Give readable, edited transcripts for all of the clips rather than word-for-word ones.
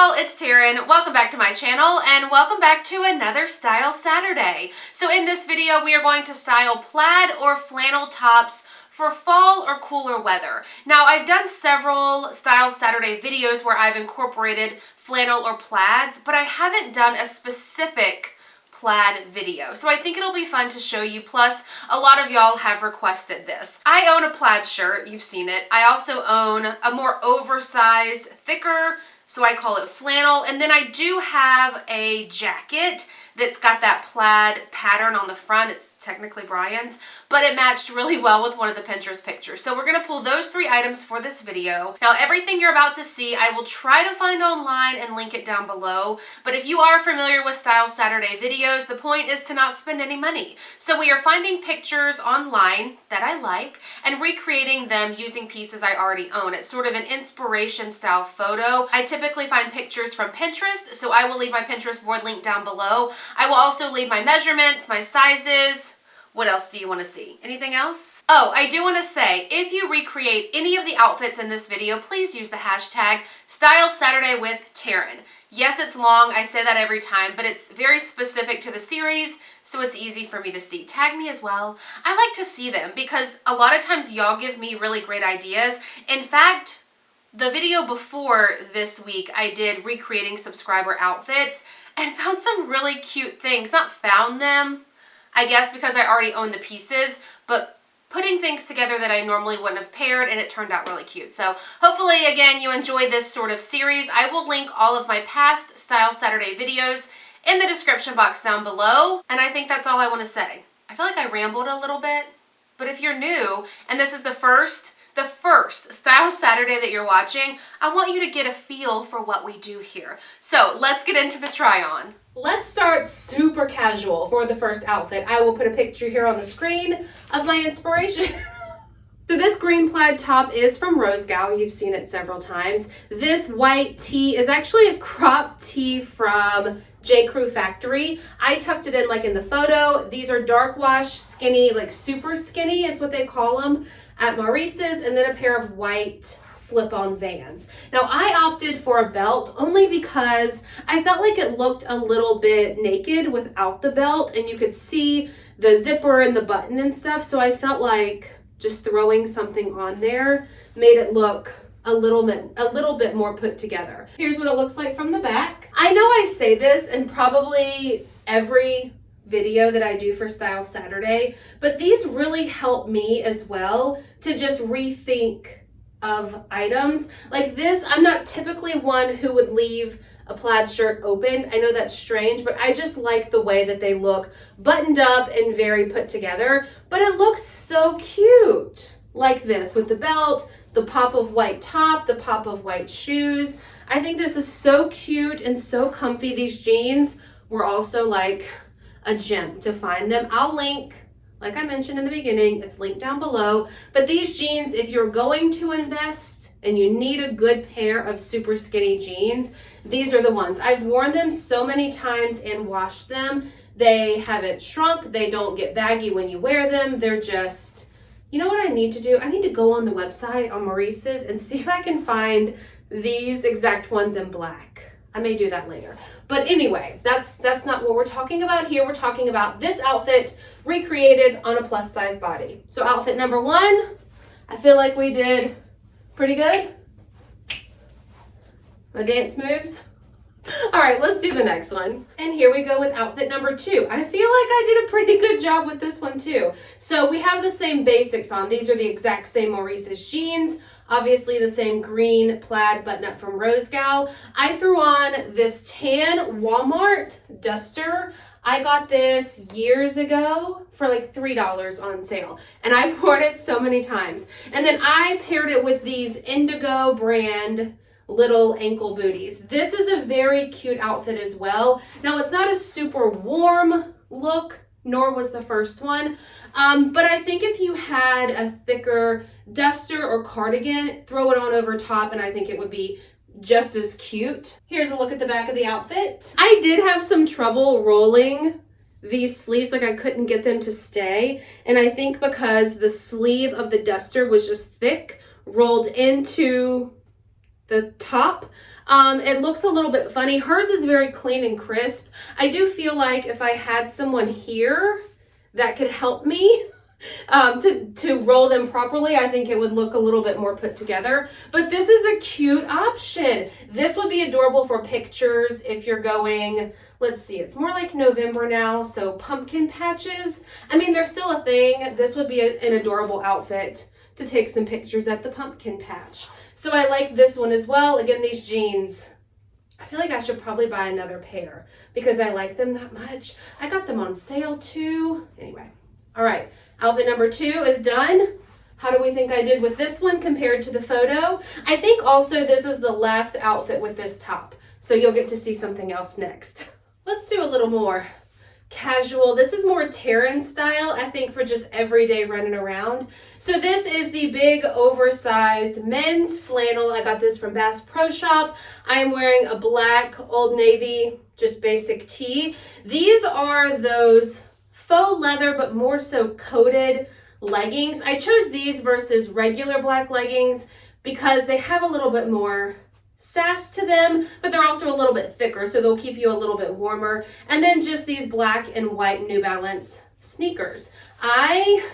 y'all, it's Taren. Welcome back to my channel and welcome back to another Style Saturday. So in this video, we are going to style plaid or flannel tops for fall or cooler weather. Now, I've done several Style Saturday videos where I've incorporated flannel or plaids, but I haven't done a specific plaid video. So I think it'll be fun to show you. Plus, a lot of y'all have requested this. I own a plaid shirt, you've seen it. I also own a more oversized, thicker, so I call it flannel. And then I do have a jacket that's got that plaid pattern on the front. It's technically Brian's, but it matched really well with one of the Pinterest pictures. So we're gonna pull those three items for this video. Now, everything you're about to see, I will try to find online and link it down below. But if you are familiar with Style Saturday videos, the point is to not spend any money. So we are finding pictures online that I like and recreating them using pieces I already own. It's sort of an inspiration style photo. I typically find pictures from Pinterest, so I will leave my Pinterest board link down below. I will also leave my measurements, my sizes. What else do you want to see? Anything else? Oh, I do want to say, if you recreate any of the outfits in this video, please use the hashtag StyleSaturdayWithTaren. Yes, it's long, I say that every time, but it's very specific to the series, so it's easy for me to see. Tag me as well. I like to see them because a lot of times y'all give me really great ideas. In fact, the video before this week, I did recreating subscriber outfits and found some really cute things. Not found them, I guess, because I already own the pieces, but putting things together that I normally wouldn't have paired, and it turned out really cute. So hopefully, again, you enjoy this sort of series. I will link all of my past Style Saturday videos in the description box down below, and I think that's all I want to say. I feel like I rambled a little bit, but if you're new and this is the first Style Saturday that you're watching, I want you to get a feel for what we do here. So let's get into the try on. Let's start super casual for the first outfit. I will put a picture here on the screen of my inspiration. So this green plaid top is from Rosegal. You've seen it several times. This white tee is actually a crop tee from J. Crew Factory. I tucked it in like in the photo. These are dark wash, skinny, like super skinny is what they call them at Maurice's, and then a pair of white slip-on Vans. Now, I opted for a belt only because I felt like it looked a little bit naked without the belt, and you could see the zipper and the button and stuff, so I felt like just throwing something on there made it look a little bit more put together. Here's what it looks like from the back. I know I say this in probably every video that I do for Style Saturday, but these really help me as well to just rethink of items. Like this, I'm not typically one who would leave a plaid shirt open. I know that's strange, but I just like the way that they look buttoned up and very put together, but it looks so cute like this with the belt, the pop of white top, the pop of white shoes. I think this is so cute and so comfy. These jeans were also like a gem to find them. I'll link, like I mentioned in the beginning, it's linked down below. But these jeans, if you're going to invest and you need a good pair of super skinny jeans, these are the ones. I've worn them so many times and washed them. They haven't shrunk. They don't get baggy when you wear them. They're just, you know what I need to do? I need to go on the website on Maurice's and see if I can find these exact ones in black. I may do that later. But anyway, that's not what we're talking about here. We're talking about this outfit recreated on a plus size body. So outfit number one, I feel like we did pretty good. My dance moves. All right, let's do the next one. And here we go with outfit number two. I feel like I did a pretty good job with this one too. So we have the same basics on. These are the exact same Maurice's jeans. Obviously the same green plaid button up from Rosegal. I threw on this tan Walmart duster. I got this years ago for like $3 on sale, and I've worn it so many times. And then I paired it with these Indigo brand little ankle booties. This is a very cute outfit as well. Now, it's not a super warm look, nor was the first one. But I think if you had a thicker duster or cardigan, throw it on over top, and I think it would be just as cute. Here's a look at the back of the outfit. I did have some trouble rolling these sleeves, like I couldn't get them to stay. And I think because the sleeve of the duster was just thick, rolled into the top. It looks a little bit funny. Hers is very clean and crisp. I do feel like if I had someone here that could help me to roll them properly, I think it would look a little bit more put together. But this is a cute option. This would be adorable for pictures if you're going, let's see, it's more like November now, so pumpkin patches. I mean, they're still a thing. This would be an adorable outfit to take some pictures at the pumpkin patch. So I like this one as well. Again, these jeans, I feel like I should probably buy another pair because I like them that much. I got them on sale too. Anyway, all right, outfit number 2 is done. How do we think I did with this one compared to the photo? I think also this is the last outfit with this top, so you'll get to see something else next. Let's do a little more casual. This is more Taren style, I think, for just everyday running around. So this is the big oversized men's flannel. I got this from Bass Pro Shop. I am wearing a black Old Navy, just basic tee. These are those faux leather, but more so coated leggings. I chose these versus regular black leggings because they have a little bit more sass to them, but they're also a little bit thicker, so they'll keep you a little bit warmer. And then just these black and white New Balance sneakers. I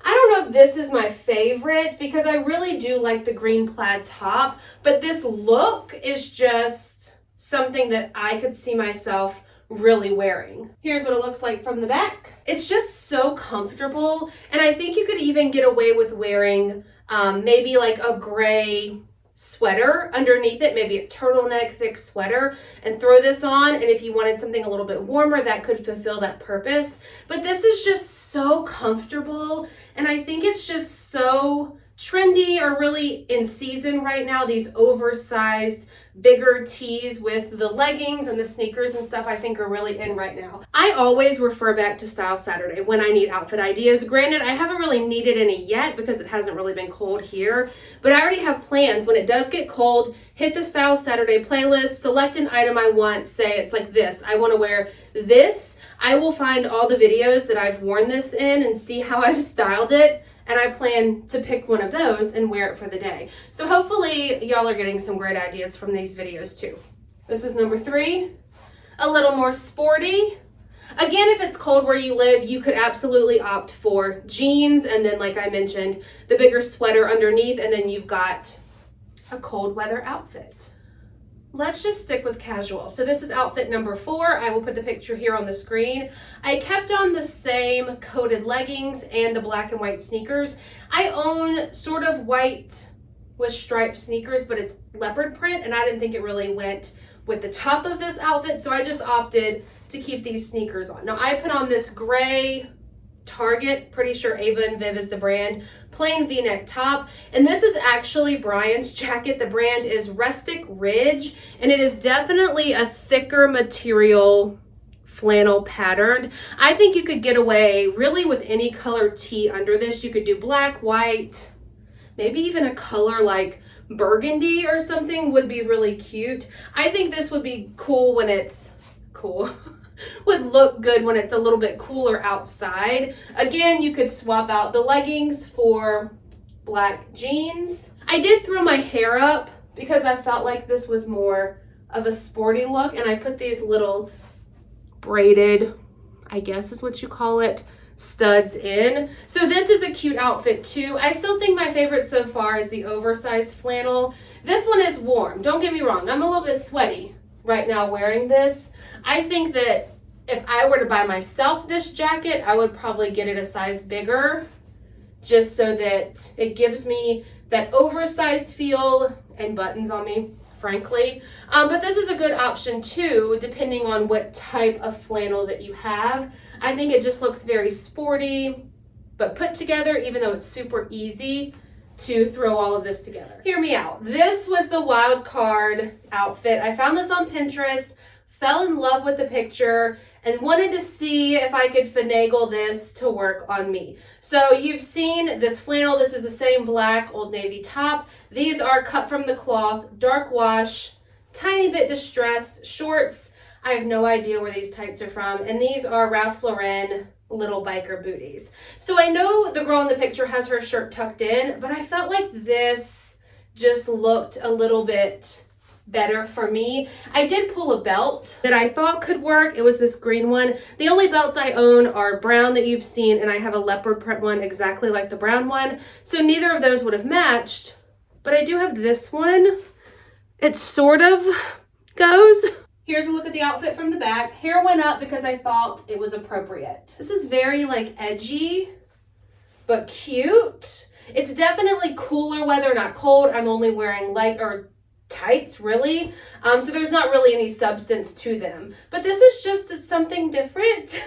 don't know if this is my favorite because I really do like the green plaid top, but this look is just something that I could see myself really wearing. Here's what it looks like from the back. It's just so comfortable, and I think you could even get away with wearing maybe like a gray sweater underneath it, maybe a turtleneck thick sweater, and throw this on, and if you wanted something a little bit warmer, that could fulfill that purpose. But this is just so comfortable, and I think it's just so trendy or really in season right now. These oversized bigger tees with the leggings and the sneakers and stuff I think are really in right now. I always refer back to Style Saturday when I need outfit ideas. Granted, I haven't really needed any yet because it hasn't really been cold here, but I already have plans. When it does get cold, hit the Style Saturday playlist, select an item I want, say it's like this. I want to wear this. I will find all the videos that I've worn this in and see how I've styled it, and I plan to pick one of those and wear it for the day. So hopefully y'all are getting some great ideas from these videos too. This is number 3, a little more sporty. Again, if it's cold where you live, you could absolutely opt for jeans, and then like I mentioned, the bigger sweater underneath, and then you've got a cold weather outfit. Let's just stick with casual. So this is outfit number 4. I will put the picture here on the screen. I kept on the same coated leggings and the black and white sneakers. I own sort of white with striped sneakers, but it's leopard print, and I didn't think it really went with the top of this outfit, so I just opted to keep these sneakers on. Now I put on this gray Target, pretty sure Ava and Viv is the brand, plain v-neck top, and this is actually Brian's jacket. The brand is Rustic Ridge, and it is definitely a thicker material flannel patterned. I think you could get away really with any color tee under this. You could do black, white, maybe even a color like burgundy or something would be really cute. I think this would be cool when it's cool. Would look good when it's a little bit cooler outside. Again, you could swap out the leggings for black jeans. I did throw my hair up because I felt like this was more of a sporty look, and I put these little braided, I guess is what you call it, studs in. So this is a cute outfit too. I still think my favorite so far is the oversized flannel. This one is warm, don't get me wrong. I'm a little bit sweaty right now wearing this. I think that if I were to buy myself this jacket, I would probably get it a size bigger just so that it gives me that oversized feel and buttons on me, frankly. But this is a good option too, depending on what type of flannel that you have. I think it just looks very sporty, but put together, even though it's super easy to throw all of this together. Hear me out. This was the wild card outfit. I found this on Pinterest, fell in love with the picture, and wanted to see if I could finagle this to work on me. So you've seen this flannel. This is the same black Old Navy top. These are cut from the cloth, dark wash, tiny bit distressed shorts. I have no idea where these tights are from. And these are Ralph Lauren little biker booties. So I know the girl in the picture has her shirt tucked in, but I felt like this just looked a little bit better for me. I did pull a belt that I thought could work. It was this green one. The only belts I own are brown that you've seen, and I have a leopard print one exactly like the brown one. So neither of those would have matched, but I do have this one. It sort of goes. Here's a look at the outfit from the back. Hair went up because I thought it was appropriate. This is very like edgy, but cute. It's definitely cooler weather, not cold. I'm only wearing light or tights, really. So there's not really any substance to them. But this is just something different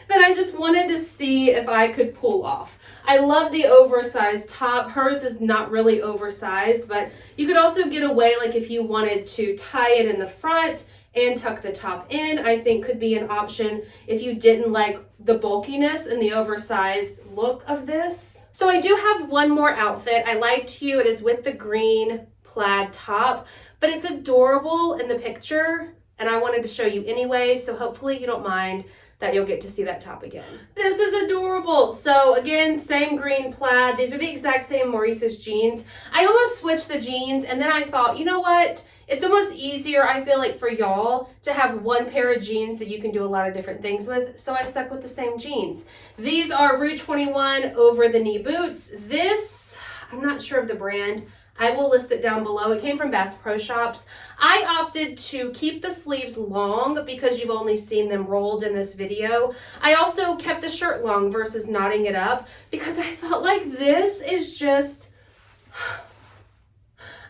that I just wanted to see if I could pull off. I love the oversized top. Hers is not really oversized, but you could also get away, like if you wanted to tie it in the front and tuck the top in, I think could be an option if you didn't like the bulkiness and the oversized look of this. So I do have one more outfit. I lied to you. It is with the green plaid top, but it's adorable in the picture and I wanted to show you anyway, so hopefully you don't mind that you'll get to see that top again. This is adorable. So again, same green plaid. These are the exact same Maurice's jeans. I almost switched the jeans and then I thought, you know what? It's almost easier, I feel like, for y'all to have one pair of jeans that you can do a lot of different things with, so I stuck with the same jeans. These are Route 21 over the knee boots. This, I'm not sure of the brand. I will list it down below. It came from Bass Pro Shops. I opted to keep the sleeves long because you've only seen them rolled in this video. I also kept the shirt long versus knotting it up because I felt like this is just,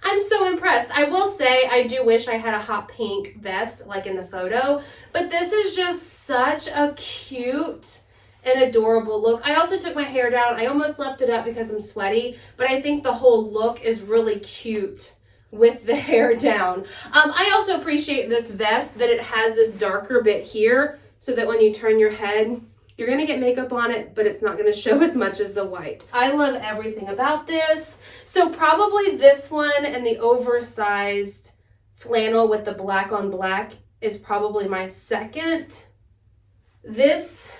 I'm so impressed. I will say I do wish I had a hot pink vest like in the photo, but this is just such a cute and adorable look. I also took my hair down. I almost left it up because I'm sweaty, but I think the whole look is really cute with the hair down. I also appreciate this vest that it has this darker bit here so that when you turn your head, you're gonna get makeup on it, but it's not gonna show as much as the white. I love everything about this. So probably this one and the oversized flannel with the black on black is probably my second. This,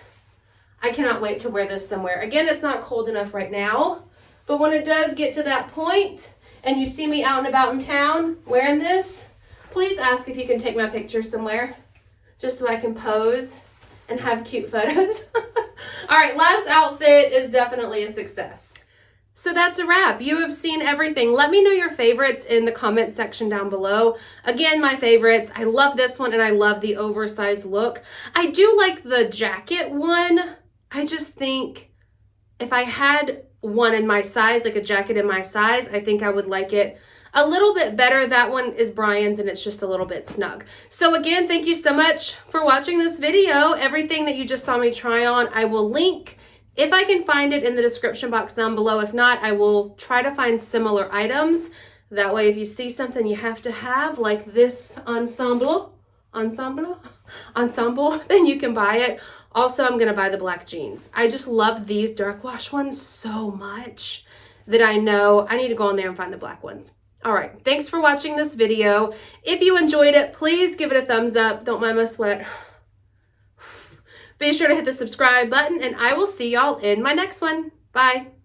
I cannot wait to wear this somewhere. Again, it's not cold enough right now, but when it does get to that point and you see me out and about in town wearing this, please ask if you can take my picture somewhere just so I can pose and have cute photos. All right, last outfit is definitely a success. So that's a wrap. You have seen everything. Let me know your favorites in the comment section down below. Again, my favorites. I love this one and I love the oversized look. I do like the jacket one. I just think if I had one in my size, like a jacket in my size, I think I would like it a little bit better. That one is Brian's and it's just a little bit snug. So again, thank you so much for watching this video. Everything that you just saw me try on, I will link if I can find it in the description box down below. If not, I will try to find similar items. That way, if you see something you have to have, like this ensemble, then you can buy it. Also, I'm gonna buy the black jeans. I just love these dark wash ones so much that I know I need to go on there and find the black ones. All right, thanks for watching this video. If you enjoyed it, please give it a thumbs up. Don't mind my sweat. Be sure to hit the subscribe button and I will see y'all in my next one. Bye.